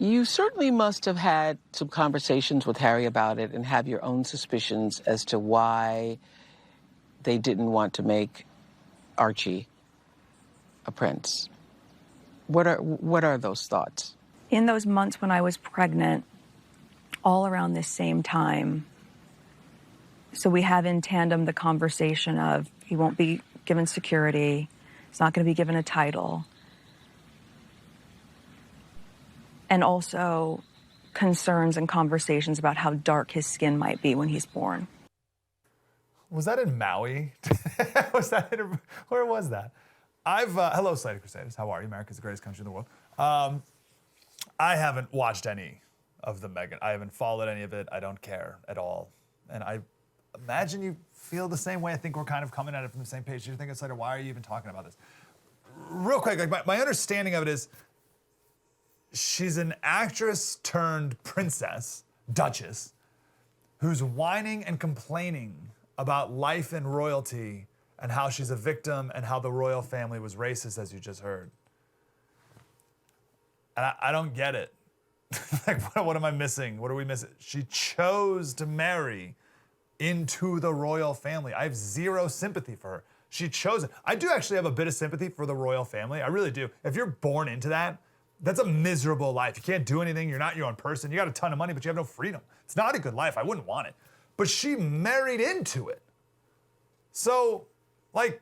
You certainly must have had some conversations with Harry about it and have your own suspicions as to why they didn't want to make Archie a prince. What are those thoughts? In those months when I was pregnant, all around this same time, so we have in tandem the conversation of he won't be given security, he's not going to be given a title, and also concerns and conversations about how dark his skin might be when he's born. Was that in Maui? Where was that? Hello, Slater Crusaders. How are you? America's the greatest country in the world. I haven't watched any of the Meghan. I haven't followed any of it. I don't care at all. And I imagine you feel the same way. I think we're kind of coming at it from the same page. You're thinking, Slater, why are you even talking about this? Real quick, like my understanding of it is she's an actress turned princess, duchess, who's whining and complaining about life and royalty and how she's a victim and how the royal family was racist, as you just heard. And I don't get it. Like, what am I missing? What are we missing? She chose to marry into the royal family. I have zero sympathy for her. She chose it. I do actually have a bit of sympathy for the royal family. I really do. If you're born into that, that's a miserable life. You can't do anything. You're not your own person. You got a ton of money, but you have no freedom. It's not a good life. I wouldn't want it. But she married into it. So, like,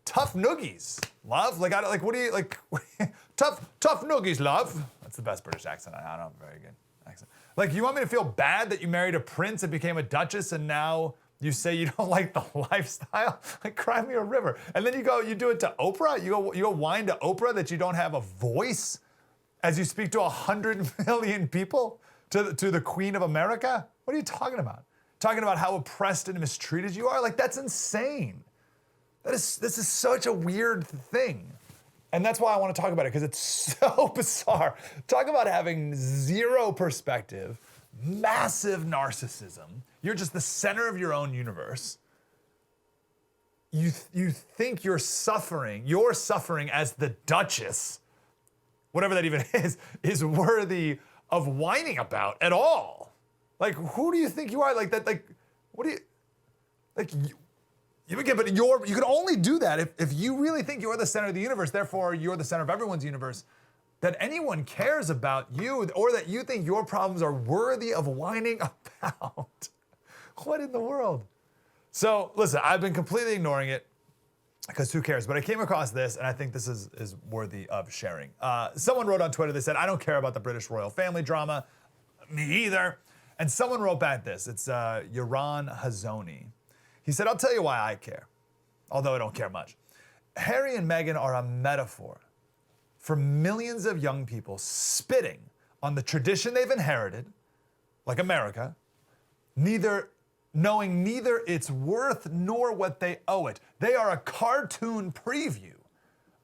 tough noogies, love. Like, tough noogies, love. That's the best British accent. I don't have a very good accent. Like, you want me to feel bad that you married a prince and became a duchess and now you say you don't like the lifestyle? Like, cry me a river. And then you do it to Oprah? You go whine to Oprah that you don't have a voice as you speak to 100 million people, to the Queen of America? What are you talking about? Talking about how oppressed and mistreated you are? Like, that's insane. This is such a weird thing. And that's why I want to talk about it, because it's so bizarre. Talk about having zero perspective, massive narcissism. You're just the center of your own universe. You think you're suffering as the Duchess, whatever that even is worthy of whining about at all. Like, who do you think you are? Like that, like, what do you, like, you can only do that if you really think you're the center of the universe, therefore you're the center of everyone's universe, that anyone cares about you, or that you think your problems are worthy of whining about. What in the world? So listen, I've been completely ignoring it because who cares? But I came across this and I think this is worthy of sharing. Someone wrote on Twitter, they said, I don't care about the British royal family drama. Me either. And someone wrote back this. It's Yaron Hazoni. He said, I'll tell you why I care, although I don't care much. Harry and Meghan are a metaphor for millions of young people spitting on the tradition they've inherited, like America, knowing neither its worth nor what they owe it. They are a cartoon preview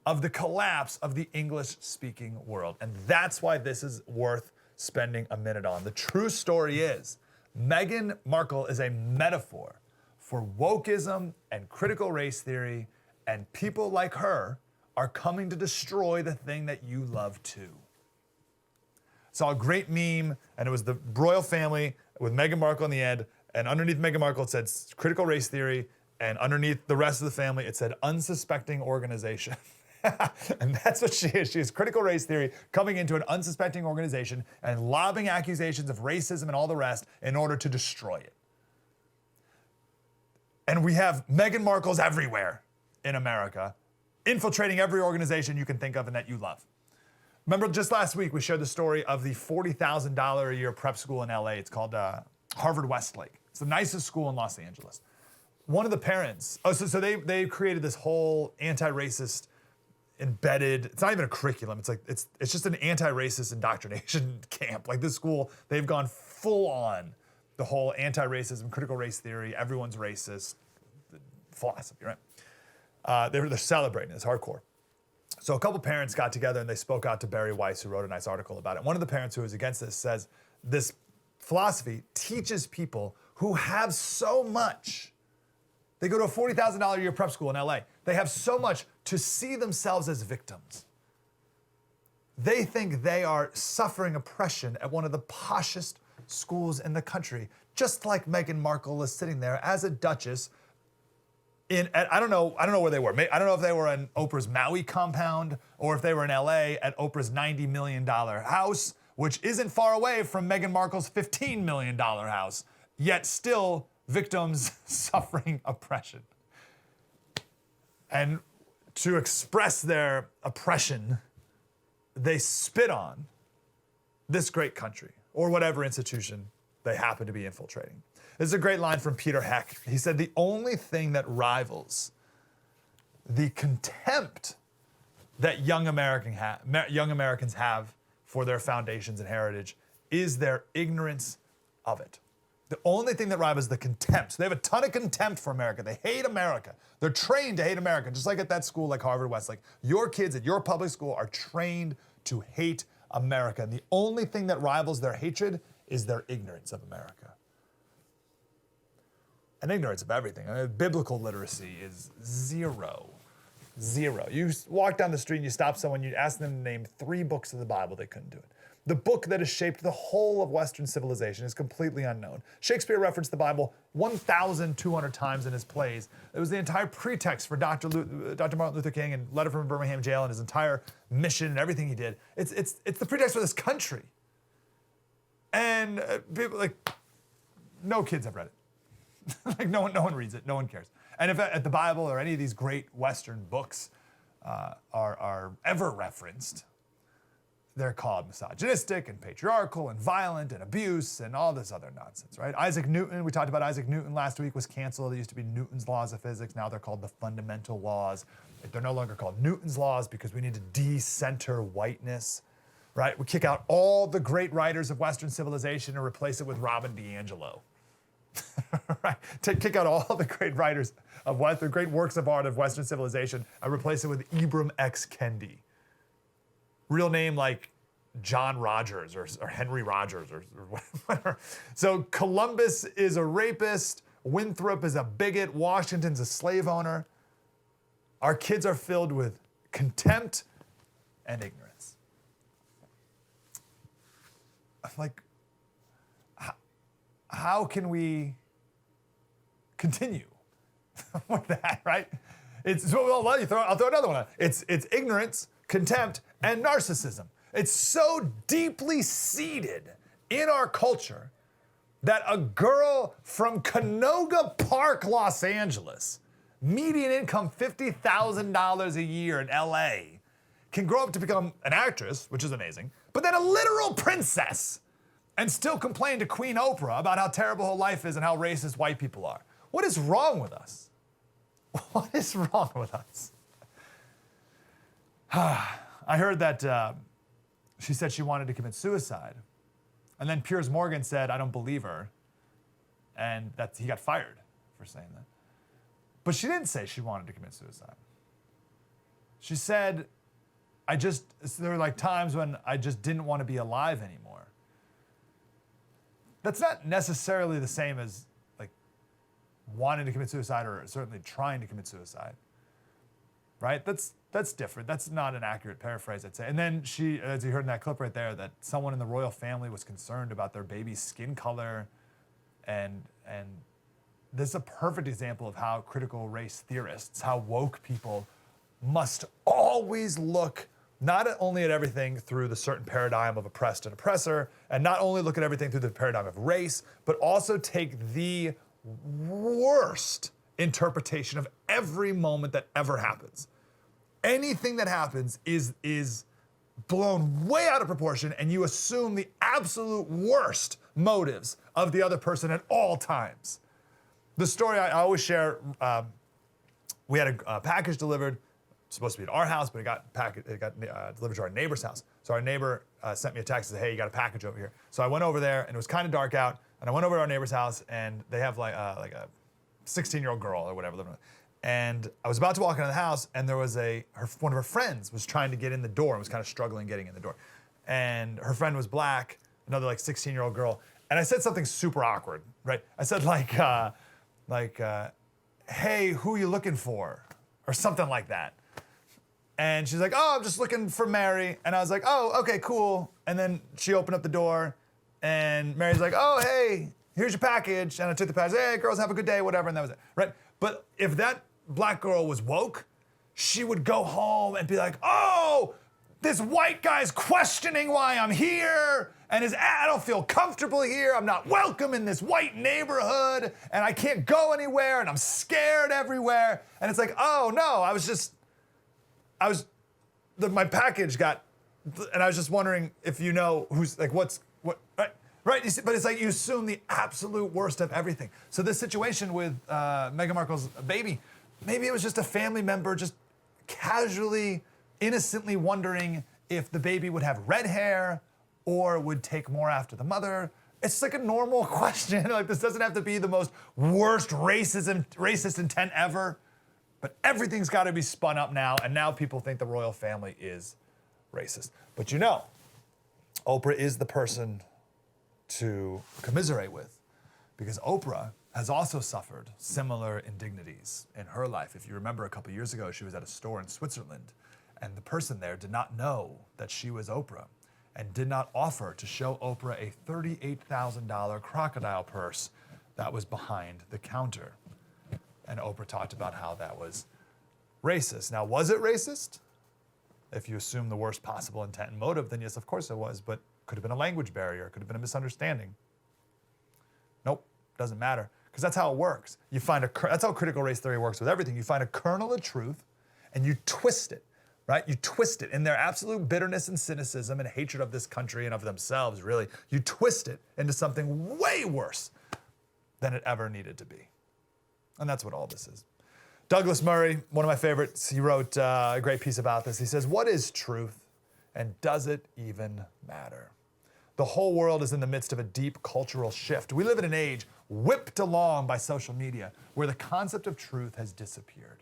of the collapse of the English-speaking world. And that's why this is worth spending a minute on. The true story is, Meghan Markle is a metaphor for wokeism and critical race theory, and people like her are coming to destroy the thing that you love too. Saw a great meme, and it was the royal family with Meghan Markle in the end, and underneath Meghan Markle it said critical race theory, and underneath the rest of the family it said unsuspecting organization. And that's what she is. She is critical race theory coming into an unsuspecting organization and lobbing accusations of racism and all the rest in order to destroy it. And we have Meghan Markles everywhere in America, infiltrating every organization you can think of and that you love. Remember just last week, we shared the story of the $40,000 a year prep school in LA. It's called Harvard Westlake. It's the nicest school in Los Angeles. One of the parents, so they created this whole anti-racist embedded, it's not even a curriculum, it's just an anti-racist indoctrination camp. Like this school, they've gone full on the whole anti-racism, critical race theory, everyone's racist philosophy, right? They're celebrating this hardcore. So a couple parents got together and they spoke out to Barry Weiss, who wrote a nice article about it. One of the parents who was against this says, this philosophy teaches people who have so much. They go to a $40,000 a year prep school in LA. They have so much to see themselves as victims. they think they are suffering oppression at one of the poshest schools in the country, just like Meghan Markle is sitting there as a duchess I don't know where they were. I don't know if they were in Oprah's Maui compound or if they were in LA at Oprah's $90 million house, which isn't far away from Meghan Markle's $15 million house, yet still victims suffering oppression. And to express their oppression, they spit on this great country or whatever institution they happen to be infiltrating. This is a great line from Peter Heck. He said, the only thing that rivals the contempt that young Americans have for their foundations and heritage is their ignorance of it. The only thing that rivals the contempt. So they have a ton of contempt for America. They hate America. They're trained to hate America, just like at that school like Harvard Westlake. Your kids at your public school are trained to hate America. And the only thing that rivals their hatred is their ignorance of America. And ignorance of everything. I mean, biblical literacy is zero. Zero. You walk down the street and you stop someone, you ask them to name 3 books of the Bible, they couldn't do it. The book that has shaped the whole of Western civilization is completely unknown. Shakespeare referenced the Bible 1,200 times in his plays. It was the entire pretext for Dr. Martin Luther King and Letter from Birmingham Jail and his entire mission and everything he did. It's the pretext for this country. And people, like, no kids have read it. Like no one reads it, no one cares. And if the Bible or any of these great Western books are ever referenced, they're called misogynistic and patriarchal and violent and abuse and all this other nonsense, right? Isaac Newton, we talked about Isaac Newton last week, was canceled. It used to be Newton's laws of physics. Now they're called the fundamental laws. They're no longer called Newton's laws because we need to de-center whiteness, right? We kick out all the great writers of Western civilization and replace it with Robin DiAngelo. Right? To kick out all the great writers of the great works of art of Western civilization and replace it with Ibram X. Kendi. Real name like John Rogers or Henry Rogers or whatever. So Columbus is a rapist, Winthrop is a bigot, Washington's a slave owner. Our kids are filled with contempt and ignorance. Like, how can we continue with that, right? I'll throw another one out. It's ignorance, contempt, and narcissism. It's so deeply seated in our culture that a girl from Canoga Park, Los Angeles, median income $50,000 a year in LA, can grow up to become an actress, which is amazing, but then a literal princess, and still complain to Queen Oprah about how terrible her life is and how racist white people are. What is wrong with us? What is wrong with us? I heard that she said she wanted to commit suicide. And then Piers Morgan said, I don't believe her. And that he got fired for saying that. But she didn't say she wanted to commit suicide. She said, there were like times when I just didn't want to be alive anymore. That's not necessarily the same as like wanting to commit suicide or certainly trying to commit suicide, right? That's different. That's not an accurate paraphrase, I'd say. And then she, as you heard in that clip right there, that someone in the royal family was concerned about their baby's skin color, and this is a perfect example of how critical race theorists, how woke people must always look not only at everything through the certain paradigm of oppressed and oppressor, and not only look at everything through the paradigm of race, but also take the worst interpretation of every moment that ever happens. Anything that happens is blown way out of proportion, and you assume the absolute worst motives of the other person at all times. The story I always share, we had a package delivered. Supposed to be at our house, but it got delivered to our neighbor's house. So our neighbor sent me a text and said, hey, you got a package over here. So I went over there, and it was kind of dark out, and I went over to our neighbor's house, and they have like a 16-year-old girl or whatever living with. And I was about to walk into the house, and there was one of her friends was trying to get in the door and was kind of struggling getting in the door. And her friend was black, another like 16-year-old girl. And I said something super awkward, right? I said hey, who are you looking for? Or something like that. And she's like, oh, I'm just looking for Mary. And I was like, oh, okay, cool. And then she opened up the door and Mary's like, oh, hey, here's your package. And I took the package, hey, girls, have a good day, whatever. And that was it, right? But if that black girl was woke, she would go home and be like, oh, this white guy's questioning why I'm here. And I don't feel comfortable here. I'm not welcome in this white neighborhood. And I can't go anywhere. And I'm scared everywhere. And it's like, oh, no, my package got, and I was just wondering if you know who's, like, what, right? You see, but it's like you assume the absolute worst of everything. So this situation with Meghan Markle's baby, maybe it was just a family member just casually, innocently wondering if the baby would have red hair or would take more after the mother. It's like a normal question. Like, this doesn't have to be the most worst racist intent ever. But everything's got to be spun up now, and now people think the royal family is racist. But you know, Oprah is the person to commiserate with, because Oprah has also suffered similar indignities in her life. If you remember, a couple years ago, she was at a store in Switzerland, and the person there did not know that she was Oprah and did not offer to show Oprah a $38,000 crocodile purse that was behind the counter. And Oprah talked about how that was racist. Now, was it racist? If you assume the worst possible intent and motive, then yes, of course it was, but could have been a language barrier, could have been a misunderstanding. Nope, doesn't matter, because that's how it works. That's how critical race theory works with everything. You find a kernel of truth and you twist it, right? You twist it in their absolute bitterness and cynicism and hatred of this country and of themselves, really. You twist it into something way worse than it ever needed to be. And that's what all this is. Douglas Murray, one of my favorites, he wrote a great piece about this. He says, what is truth, and does it even matter? The whole world is in the midst of a deep cultural shift. We live in an age whipped along by social media where the concept of truth has disappeared.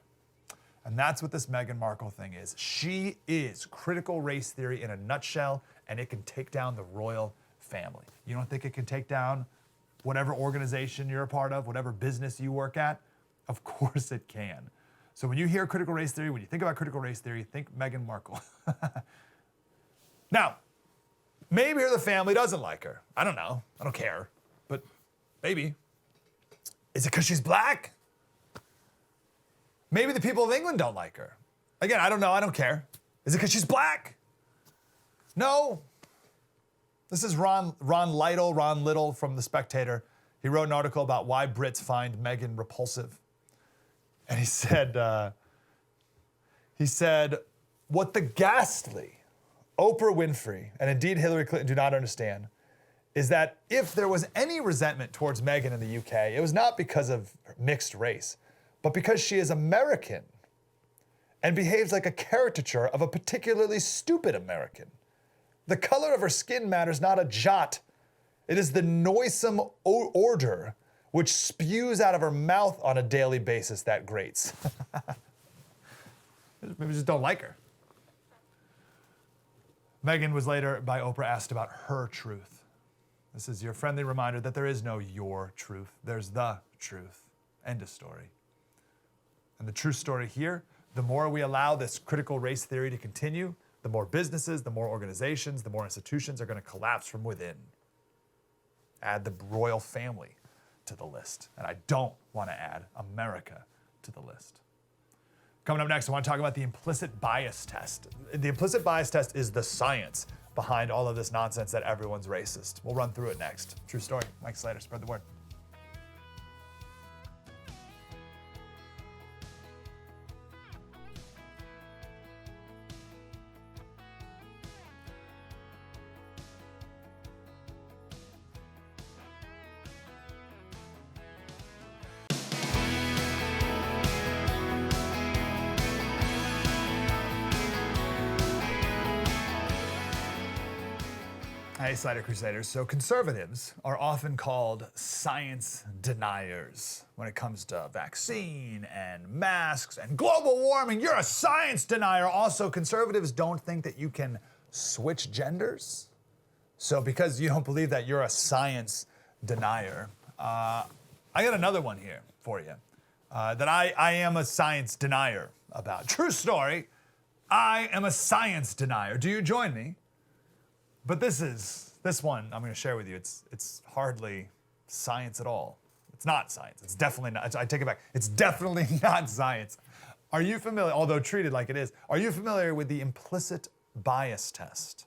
And that's what this Meghan Markle thing is. She is critical race theory in a nutshell, and it can take down the royal family. You don't think it can take down whatever organization you're a part of, whatever business you work at? Of course it can. So when you hear critical race theory, when you think about critical race theory, think Meghan Markle. Now, maybe the family doesn't like her. I don't know. I don't care. But maybe. Is it because she's black? Maybe the people of England don't like her. Again, I don't know. I don't care. Is it because she's black? No. This is Ron Little from The Spectator. He wrote an article about why Brits find Meghan repulsive. And he said, what the ghastly Oprah Winfrey, and indeed Hillary Clinton, do not understand is that if there was any resentment towards Meghan in the UK, it was not because of mixed race, but because she is American and behaves like a caricature of a particularly stupid American. The color of her skin matters not a jot. It is the noisome odor which spews out of her mouth on a daily basis that grates. Maybe we just don't like her. Meghan was later by Oprah asked about her truth. This is your friendly reminder that there is no your truth. There's the truth. End of story. And the true story here, the more we allow this critical race theory to continue, the more businesses, the more organizations, the more institutions are going to collapse from within. Add the royal family to the list. And I don't want to add America to the list. Coming up next, I want to talk about the implicit bias test. The implicit bias test is the science behind all of this nonsense that everyone's racist. We'll run through it next. True story. Mike Slater, spread the word. Hey, Slater Crusaders. So conservatives are often called science deniers when it comes to vaccine and masks and global warming. You're a science denier. Also, conservatives don't think that you can switch genders. So because you don't believe that, you're a science denier. I got another one here for you that I am a science denier about. True story. I am a science denier. Do you join me? But this one I'm going to share with you. It's hardly science at all. It's not science. It's definitely not. I take it back. It's definitely not science. Are you familiar, although treated like it is, are you familiar with the implicit bias test?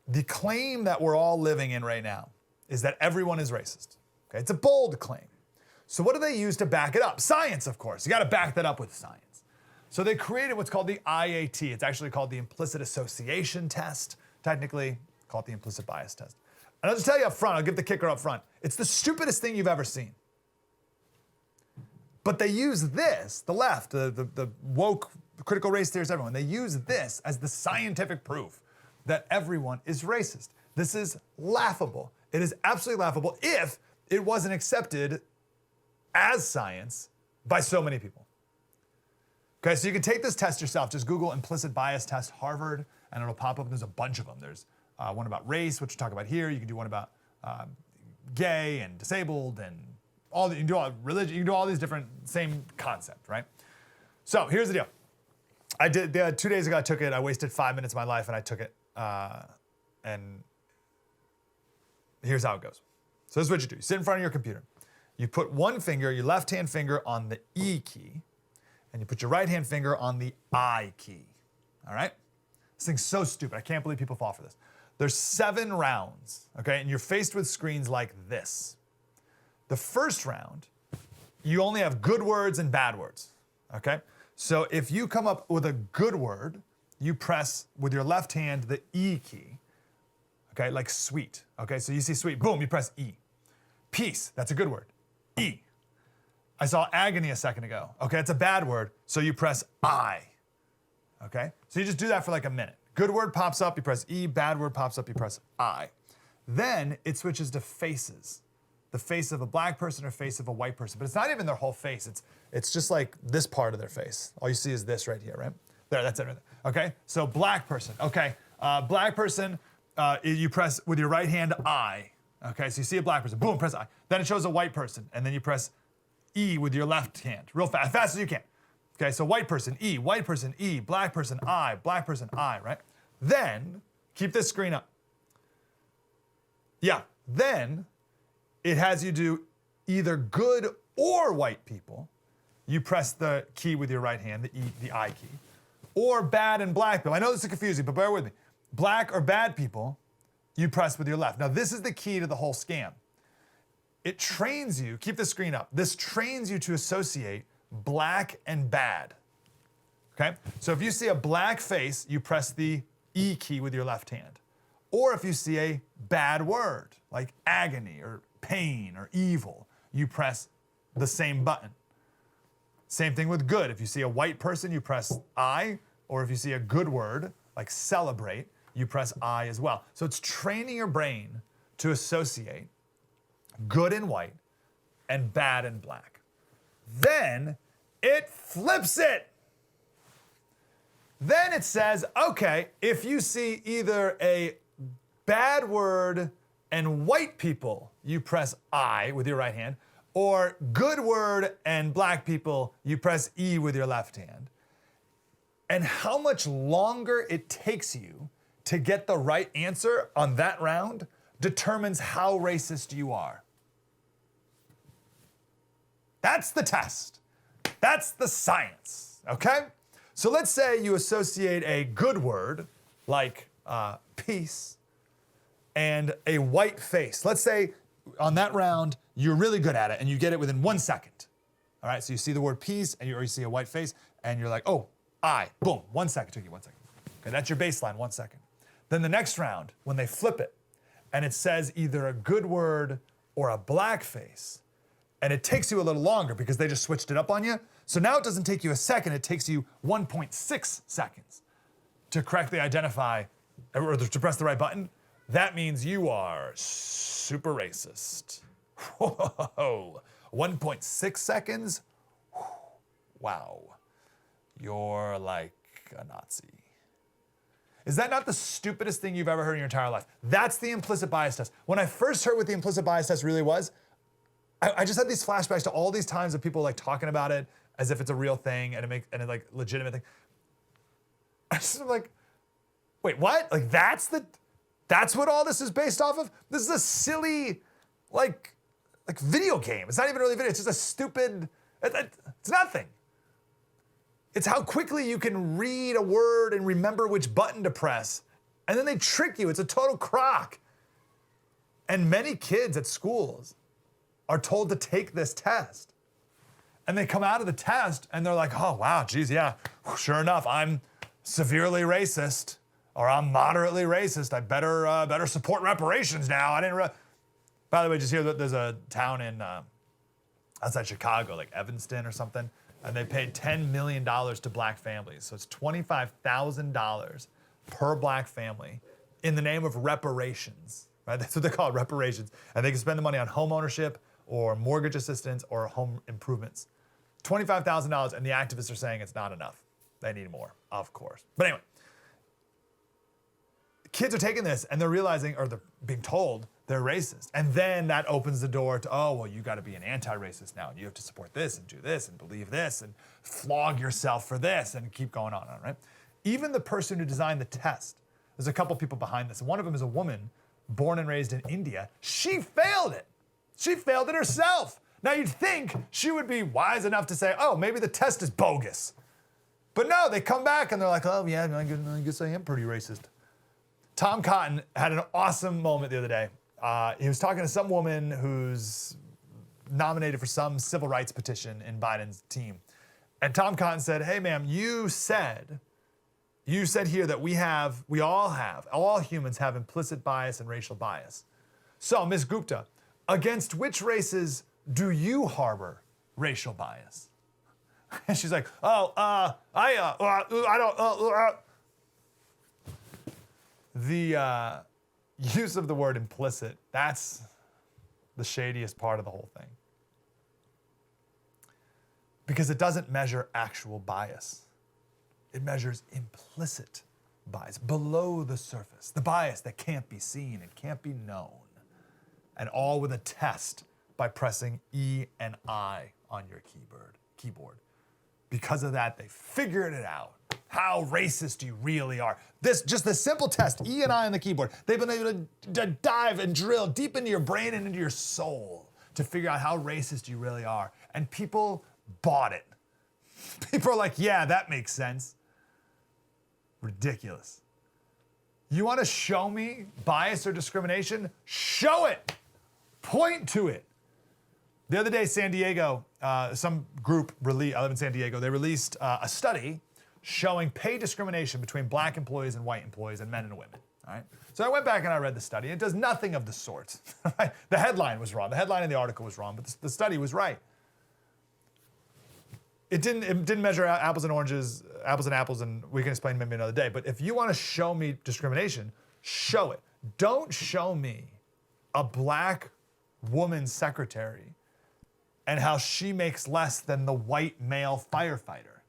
The claim that we're all living in right now is that everyone is racist. Okay, it's a bold claim. So what do they use to back it up? Science, of course. You got to back that up with science. So they created what's called the IAT. It's actually called the implicit association test. Technically, call it the implicit bias test. And I'll just tell you up front, I'll give the kicker up front. It's the stupidest thing you've ever seen. But they use this, the left, the woke critical race theorists, everyone, they use this as the scientific proof that everyone is racist. This is laughable. It is absolutely laughable if it wasn't accepted as science by so many people. Okay, so you can take this test yourself. Just Google implicit bias test Harvard, and it'll pop up. There's a bunch of them. There's one about race, which we'll talk about here. You can do one about gay and disabled and all. You can do all religion. You can do all these different, same concept, right? So here's the deal. I did 2 days ago. I took it. I wasted 5 minutes of my life, and I took it. And here's how it goes. So this is what you do. You sit in front of your computer. You put one finger, your left-hand finger, on the E key, and you put your right-hand finger on the I key. All right? This thing's so stupid. I can't believe people fall for this. There's 7 rounds, okay? And you're faced with screens like this. The first round, you only have good words and bad words, okay? So if you come up with a good word, you press with your left hand the E key, okay? Like sweet, okay? So you see sweet, boom, you press E. Peace, that's a good word, E. I saw agony a second ago, okay? It's a bad word, so you press I, okay? So you just do that for like a minute. Good word pops up, you press E, bad word pops up, you press I. Then it switches to faces. The face of a black person or face of a white person, but it's not even their whole face. It's just like this part of their face. All you see is this right here, right? There, that's it right there. Okay, so black person, okay. Black person, you press with your right hand I. Okay, so you see a black person, boom, press I. Then it shows a white person, and then you press E with your left hand, real fast, as fast as you can. Okay, so white person, E, black person, I, right? Then, keep this screen up. Yeah, then it has you do either good or white people. You press the key with your right hand, the E, the I key. Or bad and black people. I know this is confusing, but bear with me. Black or bad people, you press with your left. Now, this is the key to the whole scam. It trains you, keep the screen up, this trains you to associate black and bad, okay? So if you see a black face, you press the E key with your left hand. Or if you see a bad word, like agony or pain or evil, you press the same button. Same thing with good. If you see a white person, you press I, or if you see a good word, like celebrate, you press I as well. So it's training your brain to associate good and white and bad and black. Then it flips it. Then it says, okay, if you see either a bad word and white people, you press I with your right hand, or good word and black people, you press E with your left hand. And how much longer it takes you to get the right answer on that round determines how racist you are. That's the test. That's the science, okay? So let's say you associate a good word, like peace, and a white face. Let's say on that round, you're really good at it and you get it within 1 second. All right, so you see the word peace and you see a white face and you're like, oh, I, boom, 1 second, took you 1 second. Okay, that's your baseline, 1 second. Then the next round, when they flip it and it says either a good word or a black face, and it takes you a little longer because they just switched it up on you. So now it doesn't take you a second, it takes you 1.6 seconds to correctly identify or to press the right button. That means you are super racist. Whoa, 1.6 seconds? Wow, you're like a Nazi. Is that not the stupidest thing you've ever heard in your entire life? That's the implicit bias test. When I first heard what the implicit bias test really was, I just had these flashbacks to all these times of people like talking about it as if it's a real thing and it like legitimate thing. I'm like, wait, what? Like that's what all this is based off of? This is a silly, like video game. It's not even really a video. It's just a stupid, it's nothing. It's how quickly you can read a word and remember which button to press. And then they trick you. It's a total crock. And many kids at schools are told to take this test. And they come out of the test and they're like, oh, wow, geez, yeah, sure enough, I'm severely racist or I'm moderately racist. I better support reparations now. By the way, just hear that there's a town in outside Chicago, like Evanston or something, and they paid $10 million to black families. So it's $25,000 per black family in the name of reparations, right? That's what they call it, reparations. And they can spend the money on home ownership or mortgage assistance or home improvements. $25,000, and the activists are saying it's not enough. They need more, of course. But anyway, kids are taking this and they're realizing, or they're being told, they're racist. And then that opens the door to, oh, well, you got to be an anti-racist now. And you have to support this and do this and believe this and flog yourself for this and keep going on, right? Even the person who designed the test, there's a couple people behind this. One of them is a woman born and raised in India. She failed it. She failed it herself. Now you'd think she would be wise enough to say, oh, maybe the test is bogus. But no, they come back and they're like, oh yeah, I guess I am pretty racist. Tom Cotton had an awesome moment the other day. He was talking to some woman who's nominated for some civil rights petition in Biden's team. And Tom Cotton said, hey ma'am, you said here that all humans have implicit bias and racial bias. So, Ms. Gupta, against which races do you harbor racial bias? And she's like, I don't. The use of the word implicit, that's the shadiest part of the whole thing. Because it doesn't measure actual bias. It measures implicit bias, below the surface, the bias that can't be seen and can't be known. And all with a test by pressing E and I on your keyboard. Because of that, they figured it out. How racist you really are. Just the simple test, E and I on the keyboard. They've been able to dive and drill deep into your brain and into your soul to figure out how racist you really are. And people bought it. People are like, yeah, that makes sense. Ridiculous. You want to show me bias or discrimination? Show it. Point to it. The other day, San Diego, some group I live in San Diego, they released a study showing pay discrimination between black employees and white employees and men and women, all right? So I went back and I read the study. It does nothing of the sort, right? The headline was wrong. The headline in the article was wrong, but the study was right. It didn't measure apples and oranges, apples and apples, and we can explain maybe another day, but if you want to show me discrimination, show it. Don't show me a black woman secretary and how she makes less than the white male firefighter.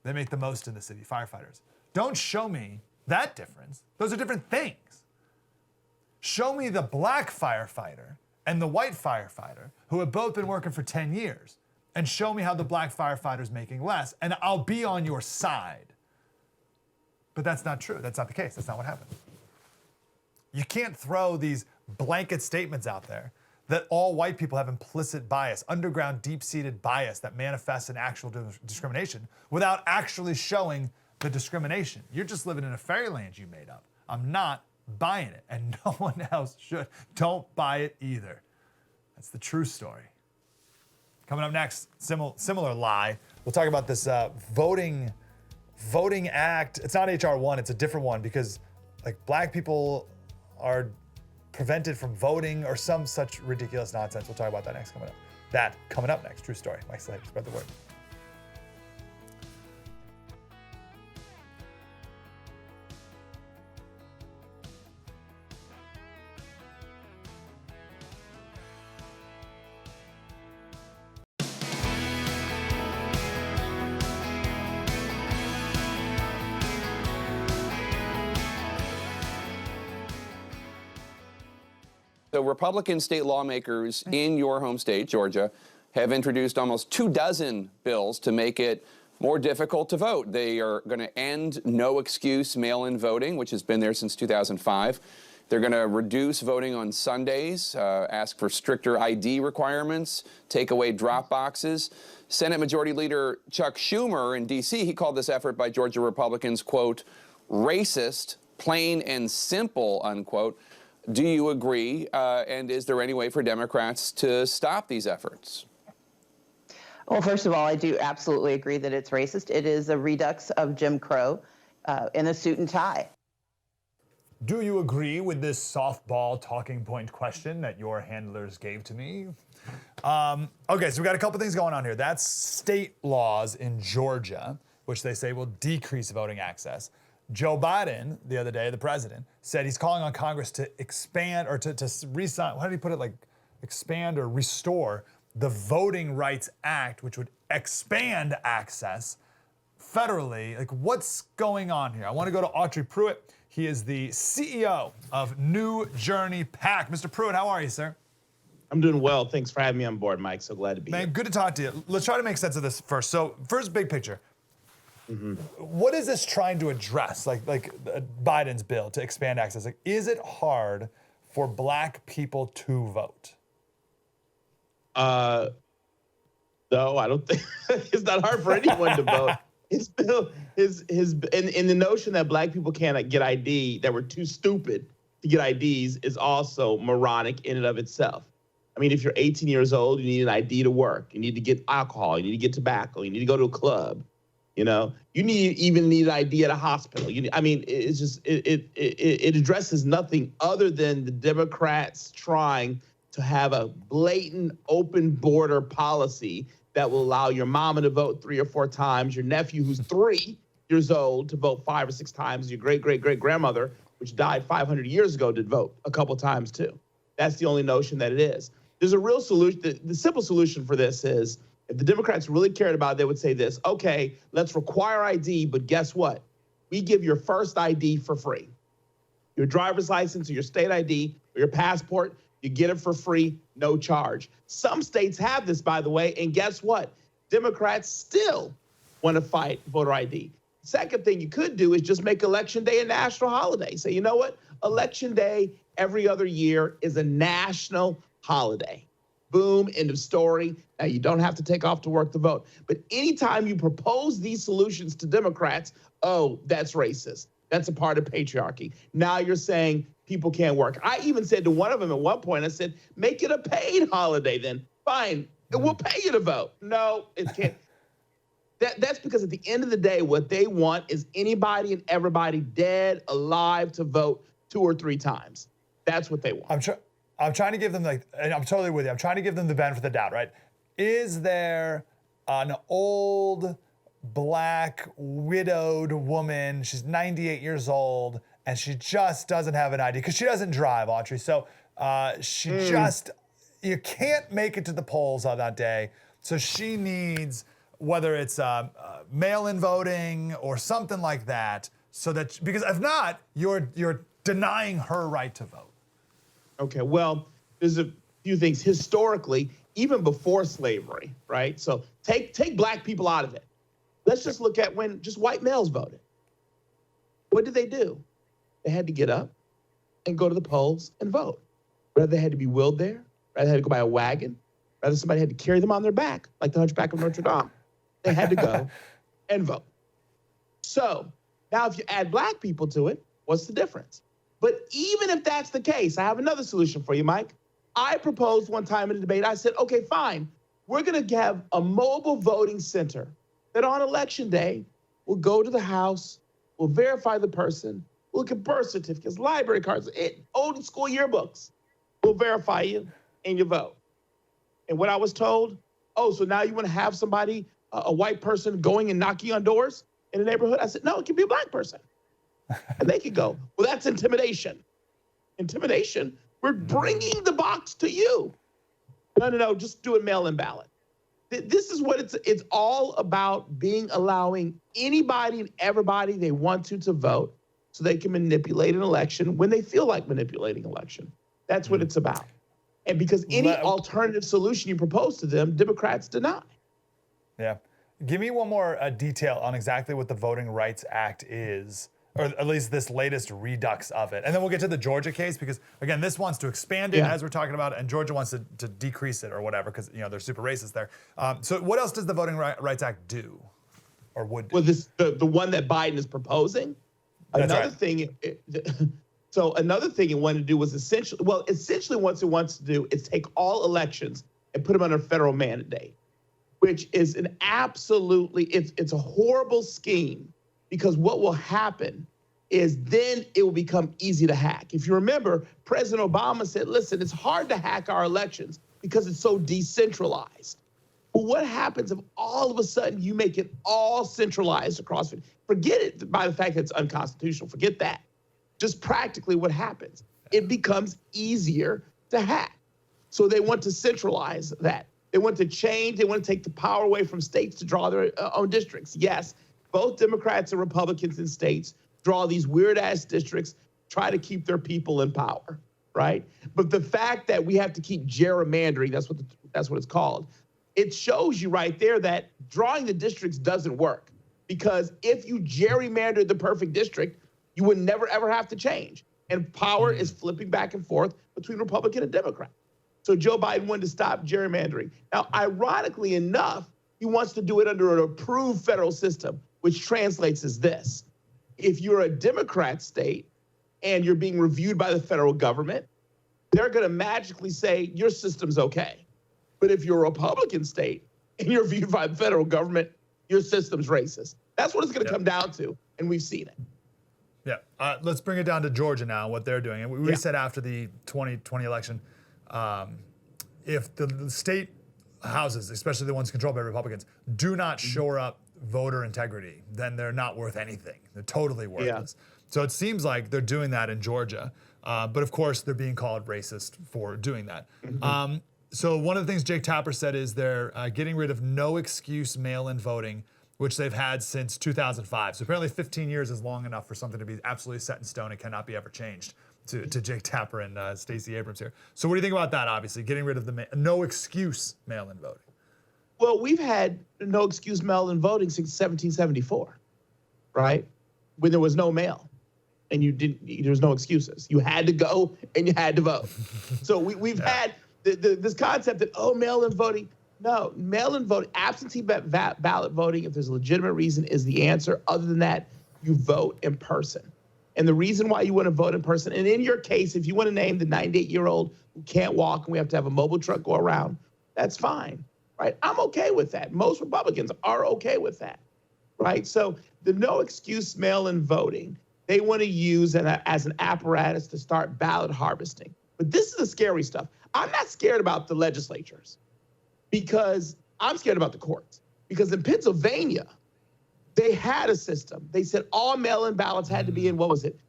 They make the most in the city, firefighters. Don't show me that difference. Those are different things. Show me the black firefighter and the white firefighter who have both been working for 10 years and show me how the black firefighter's making less and I'll be on your side. But that's not true. That's not the case. That's not what happened. You can't throw these blanket statements out there that all white people have implicit bias, underground, deep-seated bias that manifests in actual discrimination without actually showing the discrimination. You're just living in a fairyland you made up. I'm not buying it, and no one else should. Don't buy it either. That's the true story. Coming up next, similar lie. We'll talk about this voting act. It's not HR 1, it's a different one because like black people are prevented from voting or some such ridiculous nonsense. We'll talk about that next coming up next. True story. Mike Slater, spread the word. So Republican state lawmakers in your home state, Georgia, have introduced almost 24 bills to make it more difficult to vote. They are going to end no excuse mail-in voting, which has been there since 2005. They're going to reduce voting on Sundays, ask for stricter ID requirements, take away drop boxes. Senate Majority Leader Chuck Schumer in D.C., he called this effort by Georgia Republicans, quote, racist, plain and simple, unquote. Do you agree? And is there any way for Democrats to stop these efforts? Well, first of all, I do absolutely agree that it's racist. It is a redux of Jim Crow in a suit and tie. Do you agree with this softball talking point question that your handlers gave to me? Okay, so we got a couple things going on here. That's state laws in Georgia, which they say will decrease voting access. Joe Biden, the other day, the president, said he's calling on Congress to expand or to re-sign, how did he put it, like expand or restore the Voting Rights Act, which would expand access federally. Like, what's going on here? I want to go to Autry Pruitt. He is the CEO of New Journey PAC. Mr. Pruitt, how are you, sir? I'm doing well. Thanks for having me on board, Mike. So glad to be here. Man, good to talk to you. Let's try to make sense of this first. So, first, big picture. What is this trying to address? Like Biden's bill to expand access. Like, is it hard for Black people to vote? No, I don't think it's not hard for anyone to vote. His bill, and the notion that Black people can't get ID, that we're too stupid to get IDs, is also moronic in and of itself. I mean, if you're 18 years old, you need an ID to work. You need to get alcohol. You need to get tobacco. You need to go to a club. You know, you even need an ID at a hospital. It's just it addresses nothing other than the Democrats trying to have a blatant open border policy that will allow your mama to vote 3 or 4 times, your nephew who's 3 years old to vote 5 or 6 times, your great-great-great-grandmother, which died 500 years ago, did vote a couple times too. That's the only notion that it is. There's a real solution. The simple solution for this is, if the Democrats really cared about it, they would say this: okay, let's require ID, but guess what? We give your first ID for free. Your driver's license or your state ID or your passport, you get it for free, no charge. Some states have this, by the way, and guess what? Democrats still want to fight voter ID. Second thing you could do is just make Election Day a national holiday. Say, you know what? Election Day every other year is a national holiday. Boom, end of story. Now, you don't have to take off to work to vote. But anytime you propose these solutions to Democrats, oh, that's racist. That's a part of patriarchy. Now you're saying people can't work. I even said to one of them at one point, I said, make it a paid holiday then. Fine, we'll pay you to vote. No, it can't. That's because at the end of the day, what they want is anybody and everybody dead, alive to vote 2 or 3 times. That's what they want. I'm trying to give them, like, and I'm totally with you, I'm trying to give them the benefit of the doubt, right? Is there an old Black widowed woman, she's 98 years old, and she just doesn't have an ID, because she doesn't drive, Autry, so you can't make it to the polls on that day, so she needs, whether it's mail-in voting or something like that, so that, because if not, you're denying her right to vote. Okay, well, there's a few things. Historically, even before slavery, right? So take Black people out of it. Let's just look at when just white males voted. What did they do? They had to get up and go to the polls and vote. Rather they had to be wheeled there, rather they had to go by a wagon, rather somebody had to carry them on their back, like the Hunchback of Notre Dame. They had to go and vote. So now if you add Black people to it, what's the difference? But even if that's the case, I have another solution for you, Mike. I proposed one time in a debate, I said, okay, fine. We're going to have a mobile voting center that on election day will go to the house, will verify the person, we'll look at birth certificates, library cards, old school yearbooks. We'll verify you and you vote. And what I was told, oh, so now you want to have somebody, a white person going and knocking on doors in the neighborhood? I said, no, it can be a Black person. And they could go, well, that's intimidation. Intimidation? We're bringing the box to you. No, just do a mail-in ballot. This is what it's all about, allowing anybody and everybody they want to vote so they can manipulate an election when they feel like manipulating an election. That's what it's about. And because any alternative solution you propose to them, Democrats deny. Yeah. give me one more detail on exactly what the Voting Rights Act is, or at least this latest redux of it. And then we'll get to the Georgia case because, again, this wants to expand it as we're talking about, and Georgia wants to decrease it or whatever because, they're super racist there. So what else does the Voting Rights Act do or would do? Well, the one that Biden is proposing, another thing it wanted to do was essentially what it wants to do is take all elections and put them under federal mandate, which is an absolutely, it's a horrible scheme. Because what will happen is then it will become easy to hack. If you remember, President Obama said, listen, it's hard to hack our elections because it's so decentralized. But what happens if all of a sudden you make it all centralized across it? Forget it by the fact that it's unconstitutional. Forget that. Just practically what happens. It becomes easier to hack. So they want to centralize that. They want to change. They want to take the power away from states to draw their own districts. Yes. Both Democrats and Republicans in states draw these weird-ass districts, try to keep their people in power, right? But the fact that we have to keep gerrymandering, that's what it's called, it shows you right there that drawing the districts doesn't work. Because if you gerrymandered the perfect district, you would never, ever have to change. And power is flipping back and forth between Republican and Democrat. So Joe Biden wanted to stop gerrymandering. Now, ironically enough, he wants to do it under an approved federal system, which translates as this. If you're a Democrat state and you're being reviewed by the federal government, they're going to magically say your system's okay. But if you're a Republican state and you're viewed by the federal government, your system's racist. That's what it's going to come down to, and we've seen it. Yeah. Let's bring it down to Georgia now, what they're doing. And we said after the 2020 election, if the state houses, especially the ones controlled by Republicans, do not shore up voter integrity, then they're not worth anything. They're totally worthless. So it seems like they're doing that in Georgia. But of course, they're being called racist for doing that. So one of the things Jake Tapper said is they're getting rid of no excuse mail-in voting, which they've had since 2005. So apparently 15 years is long enough for something to be absolutely set in stone and cannot be ever changed, to Jake Tapper and Stacey Abrams here. So what do you think about that, obviously, getting rid of the no excuse mail-in voting? Well, we've had no excuse mail-in voting since 1774, right? When there was no mail and there was no excuses. You had to go and you had to vote. So we've had this concept that, mail-in voting. No, mail-in voting, absentee ballot voting, if there's a legitimate reason, is the answer. Other than that, you vote in person. And the reason why you want to vote in person, and in your case, if you want to name the 98-year-old who can't walk and we have to have a mobile truck go around, that's fine, right? I'm okay with that. Most Republicans are okay with that, right? So the no excuse mail-in voting, they want to use as an apparatus to start ballot harvesting. But this is the scary stuff. I'm not scared about the legislatures because I'm scared about the courts. Because in Pennsylvania, they had a system. They said all mail-in ballots had to be in,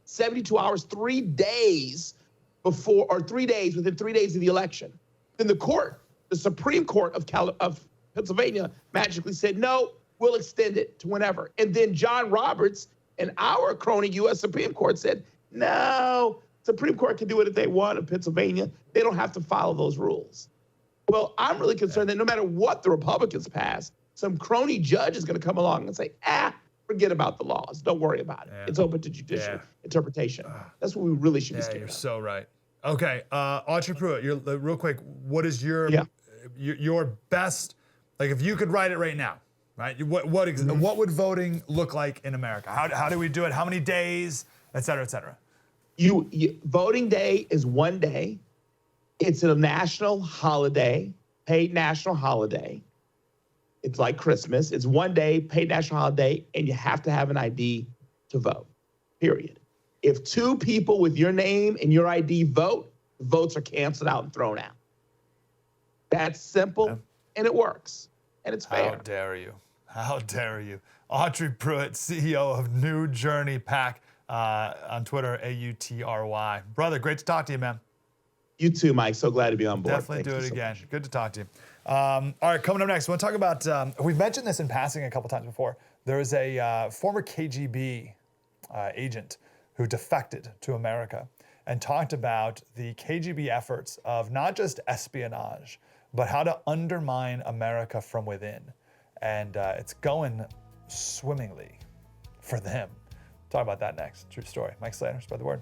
72 hours, 3 days before, or 3 days, within 3 days of the election. Then the Supreme Court of Pennsylvania magically said, no, we'll extend it to whenever. And then John Roberts and our crony U.S. Supreme Court said, no, Supreme Court can do it if they want in Pennsylvania. They don't have to follow those rules. Well, I'm really concerned that no matter what the Republicans pass, some crony judge is going to come along and say, forget about the laws. Don't worry about it. It's open to judicial interpretation. That's what we really should be scared of. You're so right. Okay, Audrey Pruitt, real quick, what is your best, like if you could write it right now, right? What would voting look like in America? How do we do it? How many days, et cetera, et cetera? Voting day is 1 day. It's a national holiday, paid national holiday. It's like Christmas. It's 1 day, paid national holiday, and you have to have an ID to vote, period. If 2 people with your name and your ID vote, the votes are canceled out and thrown out. That's simple, and it works, and it's fair. How dare you? How dare you? Audrey Pruitt, CEO of New Journey PAC, on Twitter, AUTRY. Brother, great to talk to you, man. You too, Mike. So glad to be on board. Definitely do it again. Good to talk to you. All right, coming up next, we want to talk about, we've mentioned this in passing a couple times before. There is a former KGB agent who defected to America and talked about the KGB efforts of not just espionage, but how to undermine America from within. and it's going swimmingly for them. Talk about that next. True story. Mike Slater, spread the word.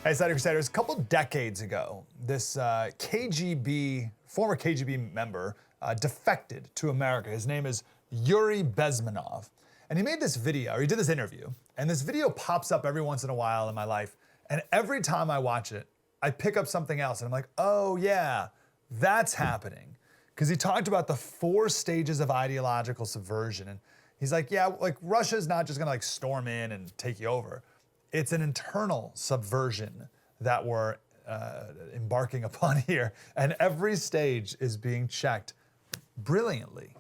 Hey, Slater Crusaders, a couple decades ago, this former KGB member defected to America. His name is Yuri Bezmenov. And he made this video, or he did this interview, and this video pops up every once in a while in my life. And every time I watch it, I pick up something else, and I'm like, oh yeah, that's happening. Because he talked about the 4 stages of ideological subversion. And he's like, yeah, like Russia's not just gonna like storm in and take you over. It's an internal subversion that we're embarking upon here. And every stage is being checked brilliantly.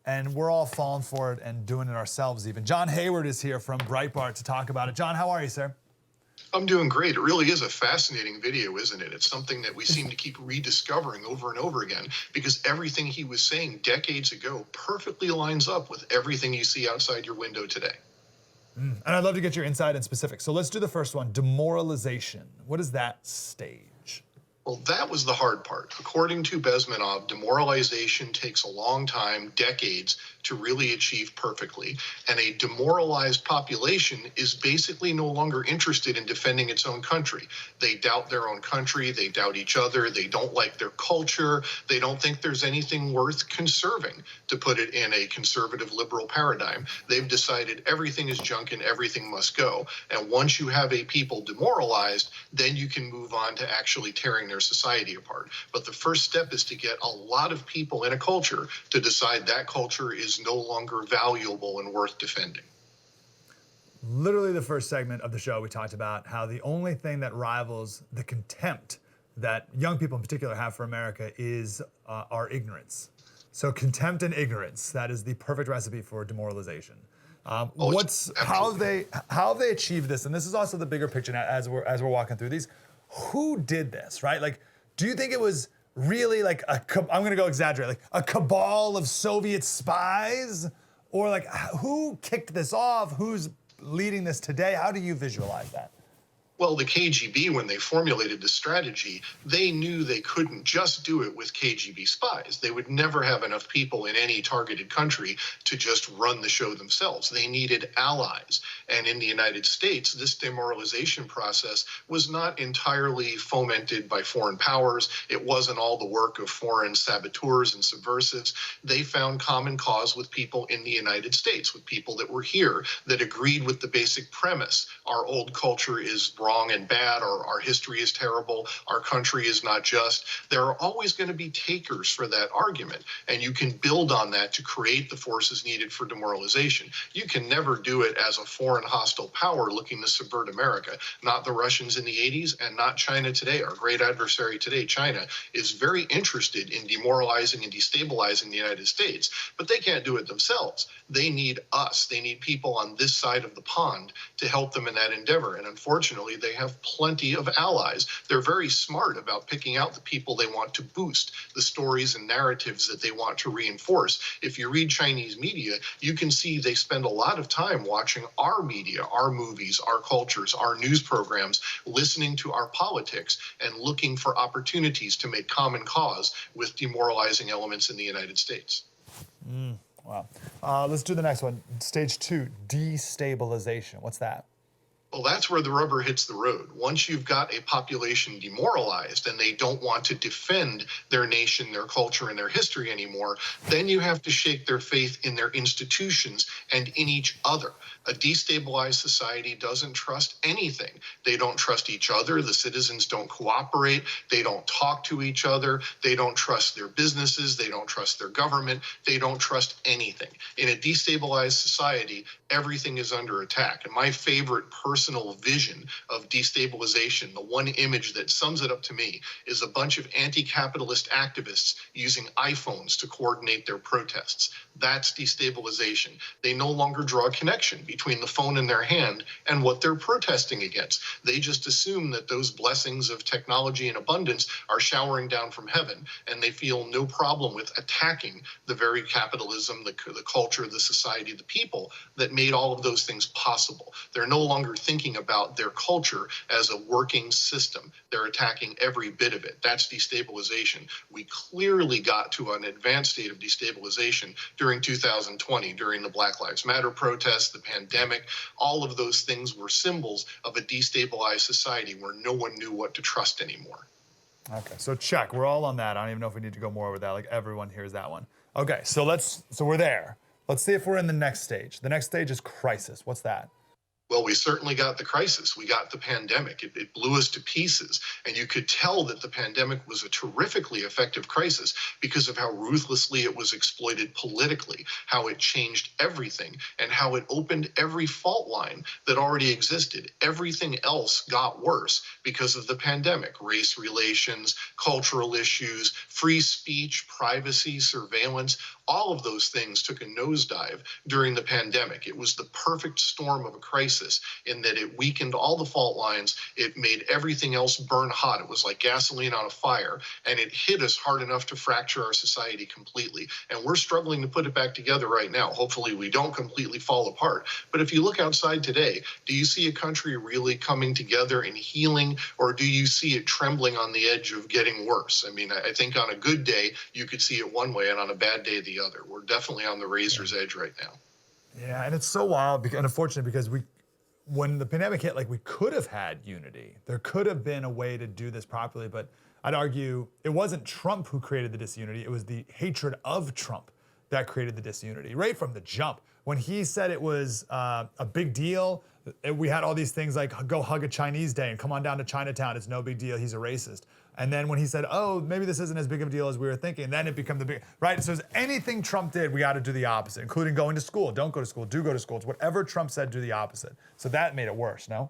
And we're all falling for it and doing it ourselves even. John Hayward is here from Breitbart to talk about it. John, how are you, sir? I'm doing great. It really is a fascinating video, isn't it? It's something that we seem to keep rediscovering over and over again because everything he was saying decades ago perfectly lines up with everything you see outside your window today. And I'd love to get your insight and specifics. So let's do the first one, demoralization. What is that stage? Well, that was the hard part. According to Bezmenov, demoralization takes a long time, decades, to really achieve perfectly. And a demoralized population is basically no longer interested in defending its own country. They doubt their own country, they doubt each other, they don't like their culture, they don't think there's anything worth conserving, to put it in a conservative liberal paradigm. They've decided everything is junk and everything must go. And once you have a people demoralized, then you can move on to actually tearing their society apart. But the first step is to get a lot of people in a culture to decide that culture is no longer valuable and worth defending. Literally the first segment of the show, we talked about how the only thing that rivals the contempt that young people in particular have for America is our ignorance. So contempt and ignorance, that is the perfect recipe for demoralization. How have they achieved this? And this is also the bigger picture now as we're walking through these. Who did this, right? Like, do you think it was really like I'm gonna go exaggerate, like a cabal of Soviet spies? Or like, who kicked this off? Who's leading this today? How do you visualize that? Well, the KGB, when they formulated the strategy, they knew they couldn't just do it with KGB spies. They would never have enough people in any targeted country to just run the show themselves. They needed allies. And in the United States, this demoralization process was not entirely fomented by foreign powers. It wasn't all the work of foreign saboteurs and subversives. They found common cause with people in the United States, with people that were here, that agreed with the basic premise. Our old culture is wrong and bad, or our history is terrible, our country is not just. There are always going to be takers for that argument, and you can build on that to create the forces needed for demoralization. You can never do it as a foreign hostile power looking to subvert America. Not the Russians in the 80s and not China today. Our great adversary today, China, is very interested in demoralizing and destabilizing the United States, but they can't do it themselves. They need us. They need people on this side of the pond to help them in that endeavor, and unfortunately, they have plenty of allies. They're very smart about picking out the people they want to boost, the stories and narratives that they want to reinforce. If you read Chinese media, you can see they spend a lot of time watching our media, our movies, our cultures, our news programs, listening to our politics, and looking for opportunities to make common cause with demoralizing elements in the United States. Wow. Let's do the next one. Stage 2, destabilization. What's that? Well, that's where the rubber hits the road. Once you've got a population demoralized and they don't want to defend their nation, their culture, and their history anymore, then you have to shake their faith in their institutions and in each other. A destabilized society doesn't trust anything. They don't trust each other. The citizens don't cooperate. They don't talk to each other. They don't trust their businesses. They don't trust their government. They don't trust anything. In a destabilized society, everything is under attack. And my favorite person personal vision of destabilization, the one image that sums it up to me, is a bunch of anti-capitalist activists using iPhones to coordinate their protests. That's destabilization. They no longer draw a connection between the phone in their hand and what they're protesting against. They just assume that those blessings of technology and abundance are showering down from heaven, and they feel no problem with attacking the very capitalism, the culture, the society, the people that made all of those things possible. They're no longer thinking about their culture as a working system. They're attacking every bit of it. That's destabilization. We clearly got to an advanced state of destabilization during 2020, during the Black Lives Matter protests, the pandemic. All of those things were symbols of a destabilized society where no one knew what to trust anymore. Okay, so check. We're all on that. I don't even know if we need to go more over that. Like everyone hears that one. Okay, so we're there. Let's see if we're in the next stage. The next stage is crisis. What's that? Well, we certainly got the crisis. We got the pandemic. It blew us to pieces. And you could tell that the pandemic was a terrifically effective crisis because of how ruthlessly it was exploited politically, how it changed everything, and how it opened every fault line that already existed. Everything else got worse because of the pandemic. Race relations, cultural issues, free speech, privacy, surveillance, all of those things took a nosedive during the pandemic. It was the perfect storm of a crisis in that it weakened all the fault lines. It made everything else burn hot. It was like gasoline on a fire, and it hit us hard enough to fracture our society completely. And we're struggling to put it back together right now. Hopefully we don't completely fall apart. But if you look outside today, do you see a country really coming together and healing, or do you see it trembling on the edge of getting worse? I mean, I think on a good day, you could see it one way, and on a bad day, the other. We're definitely on the razor's edge right now. Yeah, and it's so wild and unfortunate because when the pandemic hit, like we could have had unity. There could have been a way to do this properly, but I'd argue it wasn't Trump who created the disunity. It was the hatred of Trump that created the disunity right from the jump. When he said it was a big deal, we had all these things like go hug a Chinese day and come on down to Chinatown. It's no big deal. He's a racist. And then when he said, oh, maybe this isn't as big of a deal as we were thinking, then it became the big, right? So anything Trump did, we got to do the opposite, including going to school. Don't go to school, do go to school. It's whatever Trump said, do the opposite. So that made it worse, no?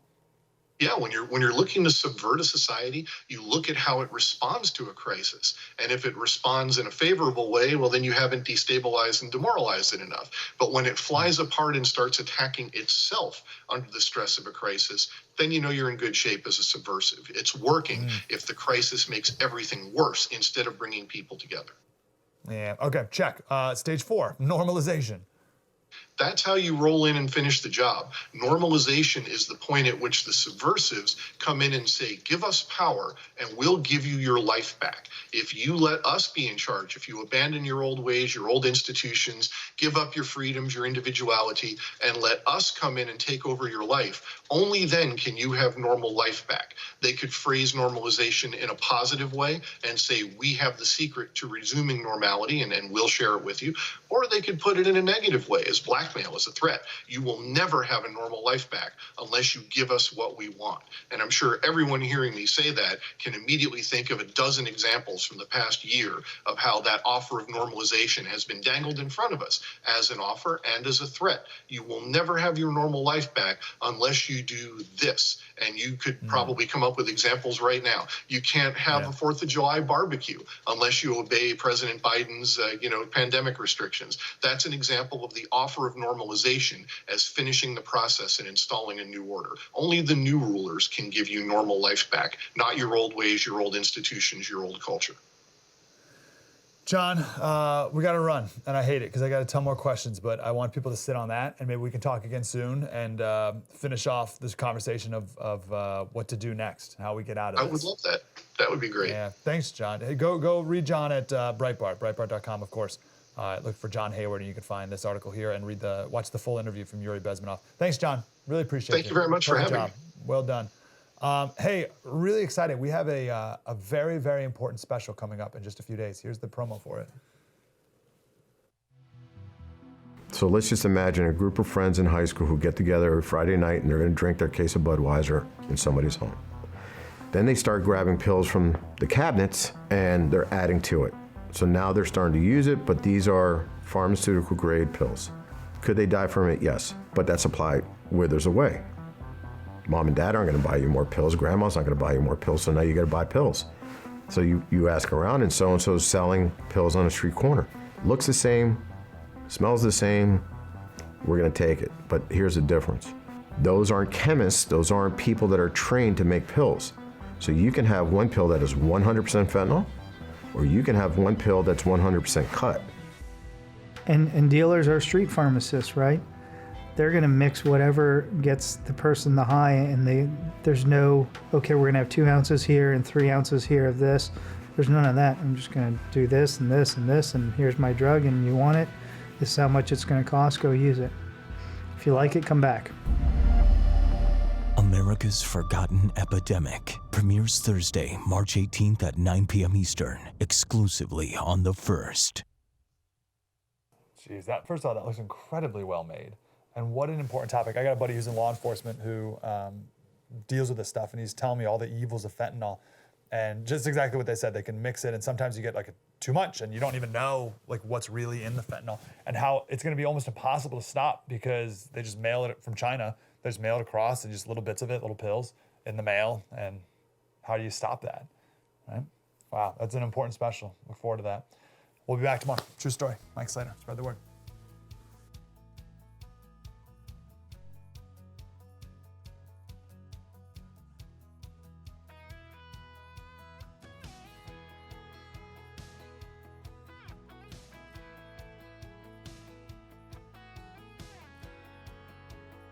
Yeah, when you're looking to subvert a society, you look at how it responds to a crisis. And if it responds in a favorable way, well, then you haven't destabilized and demoralized it enough. But when it flies apart and starts attacking itself under the stress of a crisis, then you know you're in good shape as a subversive. It's working if the crisis makes everything worse instead of bringing people together. Yeah, okay, check. Stage 4, normalization. That's how you roll in and finish the job. Normalization is the point at which the subversives come in and say, give us power and we'll give you your life back. If you let us be in charge, if you abandon your old ways, your old institutions, give up your freedoms, your individuality, and let us come in and take over your life, only then can you have normal life back. They could phrase normalization in a positive way and say, we have the secret to resuming normality and we'll share it with you. Or they could put it in a negative way as blackmail, as a threat. You will never have a normal life back unless you give us what we want. And I'm sure everyone hearing me say that can immediately think of a dozen examples from the past year of how that offer of normalization has been dangled in front of us as an offer and as a threat. You will never have your normal life back unless you do this. And you could probably come up with examples right now. You can't have a 4th of July barbecue unless you obey President Biden's pandemic restrictions. That's an example of the offer of normalization as finishing the process and installing a new order. Only the new rulers can give you normal life back, not your old ways, your old institutions, your old culture. John, we got to run, and I hate it because I got a ton more questions, but I want people to sit on that, and maybe we can talk again soon and finish off this conversation of what to do next, how we get out of this. I would love that. That would be great. Yeah, thanks, John. Hey, go read John at Breitbart, breitbart.com, of course. Look for John Hayward, and you can find this article here and watch the full interview from Yuri Bezmenov. Thanks, John. Really appreciate it. Thank you very much for having me. Well done. Hey, really exciting. We have a very, very important special coming up in just a few days. Here's the promo for it. So let's just imagine a group of friends in high school who get together every Friday night and they're going to drink their case of Budweiser in somebody's home. Then they start grabbing pills from the cabinets and they're adding to it. So now they're starting to use it, but these are pharmaceutical grade pills. Could they die from it? Yes, but that's applied where there's a way. Mom and dad aren't going to buy you more pills. Grandma's not going to buy you more pills. So now you got to buy pills. So you ask around, and so-and-so's selling pills on a street corner. Looks the same, smells the same. We're going to take it. But here's the difference. Those aren't chemists. Those aren't people that are trained to make pills. So you can have one pill that is 100% fentanyl, or you can have one pill that's 100% cut. And dealers are street pharmacists, right? They're going to mix whatever gets the person the high, and there's no, okay, we're going to have 2 ounces here and 3 ounces here of this. There's none of that. I'm just going to do this and this and this, and here's my drug, and you want it. This is how much it's going to cost. Go use it. If you like it, come back. America's Forgotten Epidemic premieres Thursday, March 18th at 9 p.m. Eastern, exclusively on The First. Jeez, first of all, that looks incredibly well made. And what an important topic. I got a buddy who's in law enforcement who deals with this stuff, and he's telling me all the evils of fentanyl. And just exactly what they said, they can mix it, and sometimes you get too much, and you don't even know what's really in the fentanyl, and how it's going to be almost impossible to stop because they just mail it from China. They just mail it across, and just little bits of it, little pills in the mail. And how do you stop that? Right? Wow, that's an important special. Look forward to that. We'll be back tomorrow. True story. Mike Slater. Spread the word.